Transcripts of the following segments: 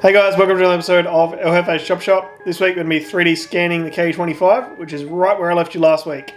Hey guys, welcome to another episode of El Jefe's Chop Shop. This week we're going to be 3D scanning the K25, which is right where I left you last week.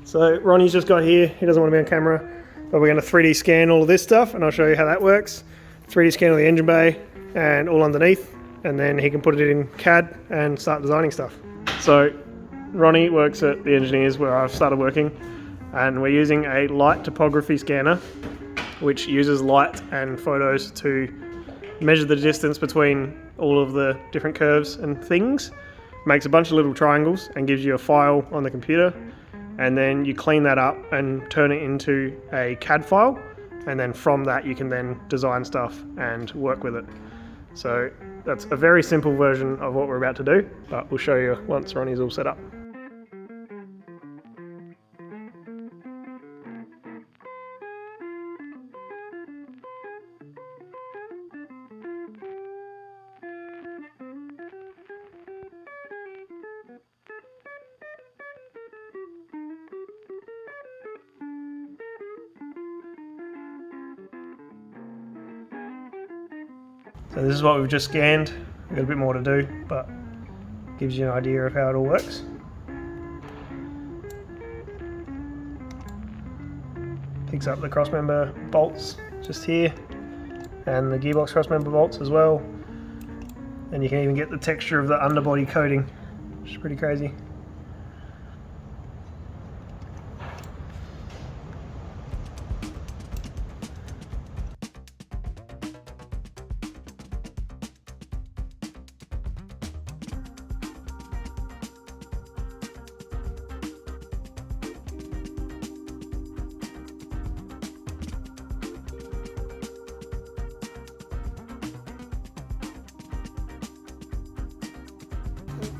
So Ronnie's just got here, he doesn't want to be on camera, but we're going to 3D scan all of this stuff and I'll show you how that works. 3D scan all the engine bay and all underneath, and then he can put it in CAD and start designing stuff. So Ronnie works at the Engineers where I've started working, and we're using a light topography scanner which uses light and photos to measure the distance between all of the different curves and things. Makes a bunch of little triangles and gives you a file on the computer, and then you clean that up and turn it into a CAD file, and then from that you can then design stuff and work with it. So that's a very simple version of what we're about to do, but we'll show you once Ronnie's all set up. So this is what we've just scanned. We've got a bit more to do, but gives you an idea of how it all works. Picks up the crossmember bolts just here, and the gearbox crossmember bolts as well. And you can even get the texture of the underbody coating, which is pretty crazy.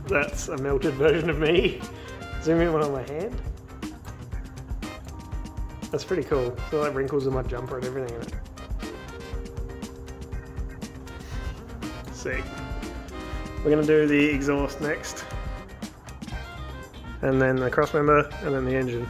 That's a melted version of me. Zoom in one on my hand. That's pretty cool. I feel like wrinkles in my jumper and everything in it. Sick. We're gonna do the exhaust next, and then the crossmember, and then the engine.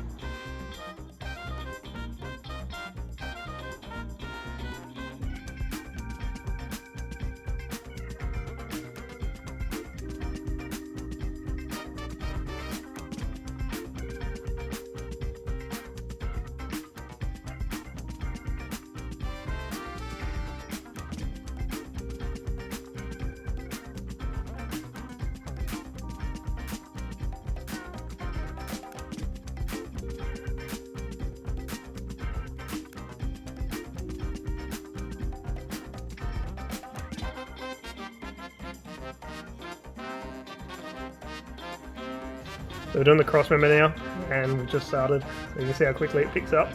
So we're doing the crossmember now, and we've just started. So you can see how quickly it picks up.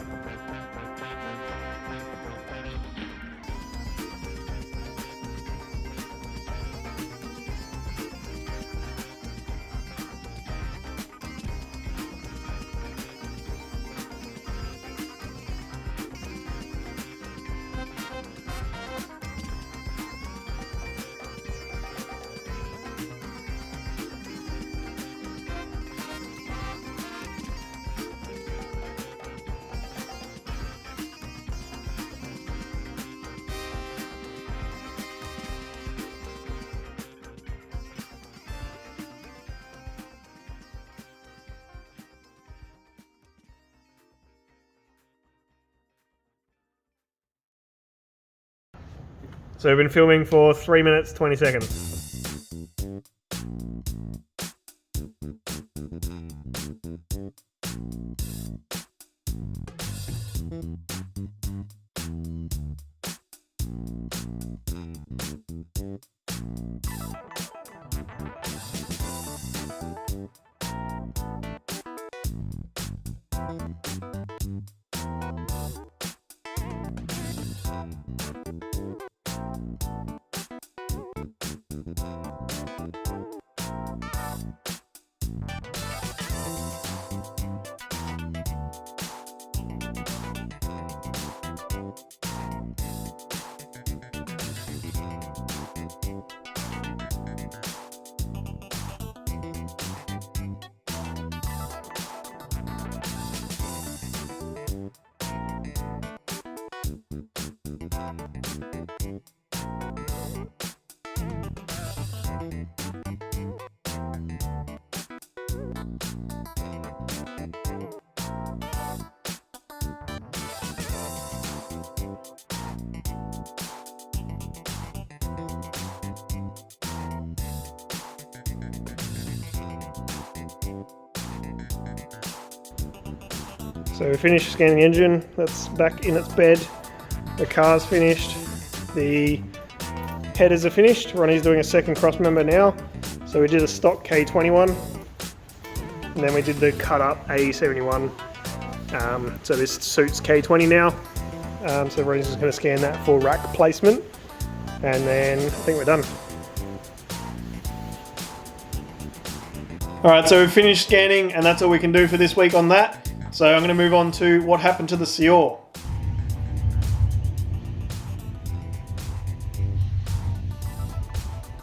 So we've been filming for 3 minutes, 20 seconds. So we finished scanning the engine, that's back in its bed. The car's finished, the headers are finished. Ronnie's doing a second cross member now. So we did a stock K21, and then we did the cut up A71. So this suits K20 now. So Ronnie's just going to scan that for rack placement, and then I think we're done. Alright, so we've finished scanning, and that's all we can do for this week on that. So I'm going to move on to what happened to the Seor.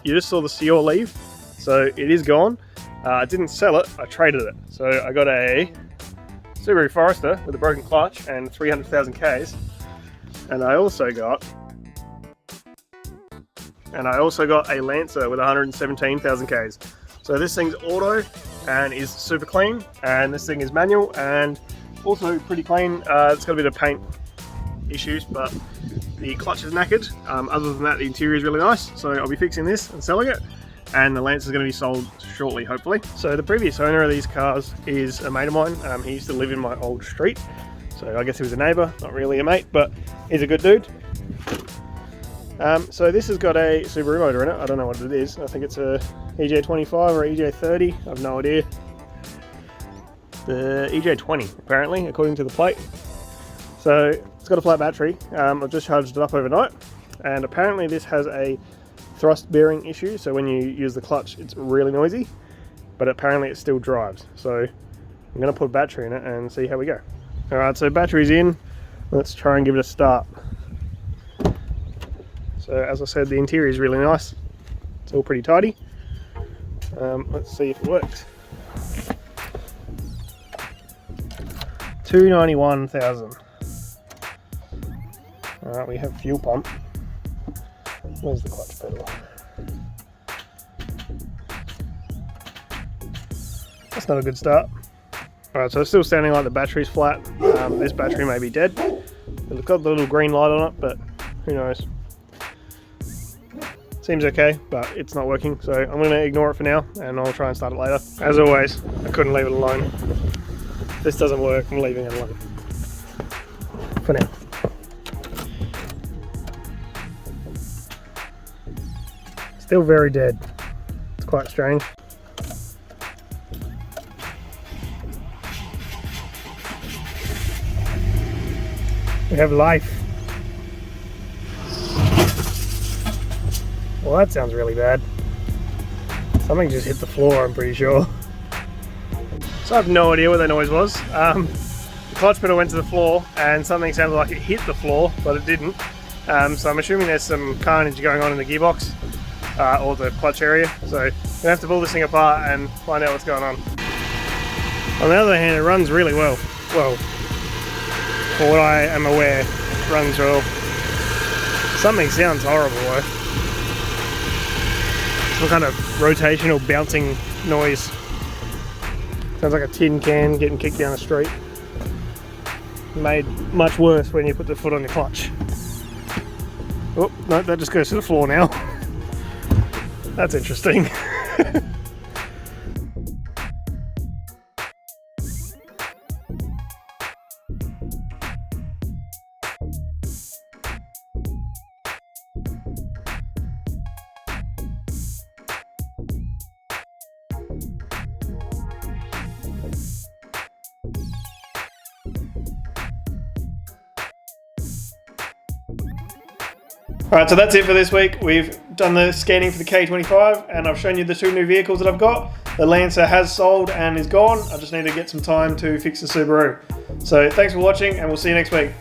You just saw the Seor leave, so it is gone. I didn't sell it, I traded it. So I got a Subaru Forester with a broken clutch and 300,000 Ks. And I also got a Lancer with 117,000 Ks. So this thing's auto and is super clean, and this thing is manual and also pretty clean. It's got a bit of paint issues, but the clutch is knackered. Other than that, the interior is really nice. So I'll be fixing this and selling it, and the Lancer is going to be sold shortly, hopefully. So the previous owner of these cars is a mate of mine. He used to live in my old street. So I guess he was a neighbour, not really a mate, but he's a good dude. So this has got a Subaru motor in it. I don't know what it is. I think it's a EJ25 or EJ30. I have no idea. The EJ20, apparently, according to the plate. So it's got a flat battery. I've just charged it up overnight, and apparently this has a thrust bearing issue. So when you use the clutch, it's really noisy, but apparently it still drives. So I'm going to put a battery in it and see how we go. Alright, so battery's in. Let's try and give it a start. So as I said, the interior is really nice. It's all pretty tidy. Let's see if it works. 291,000. Alright, we have fuel pump. Where's the clutch pedal? That's not a good start. Alright, so it's still sounding like the battery's flat. This battery may be dead. It's got the little green light on it, but who knows. Seems okay, but it's not working, so I'm going to ignore it for now, and I'll try and start it later. As always, I couldn't leave it alone. If this doesn't work, I'm leaving it alone. For now. Still very dead. It's quite strange. We have life. Well, that sounds really bad. Something just hit the floor, I'm pretty sure. So I have no idea what that noise was. The clutch pedal went to the floor and something sounded like it hit the floor, but it didn't. So I'm assuming there's some carnage going on in the gearbox or the clutch area. So I'm gonna have to pull this thing apart and find out what's going on. On the other hand, it runs really well. Well, for what I am aware, it runs well. Something sounds horrible though. Some kind of rotational bouncing noise. Sounds like a tin can getting kicked down the street. Made much worse when you put the foot on the clutch. Oh, no, that just goes to the floor now. That's interesting. Alright, so that's it for this week. We've done the scanning for the K25 and I've shown you the two new vehicles that I've got. The Lancer has sold and is gone. I just need to get some time to fix the Subaru. So thanks for watching and we'll see you next week.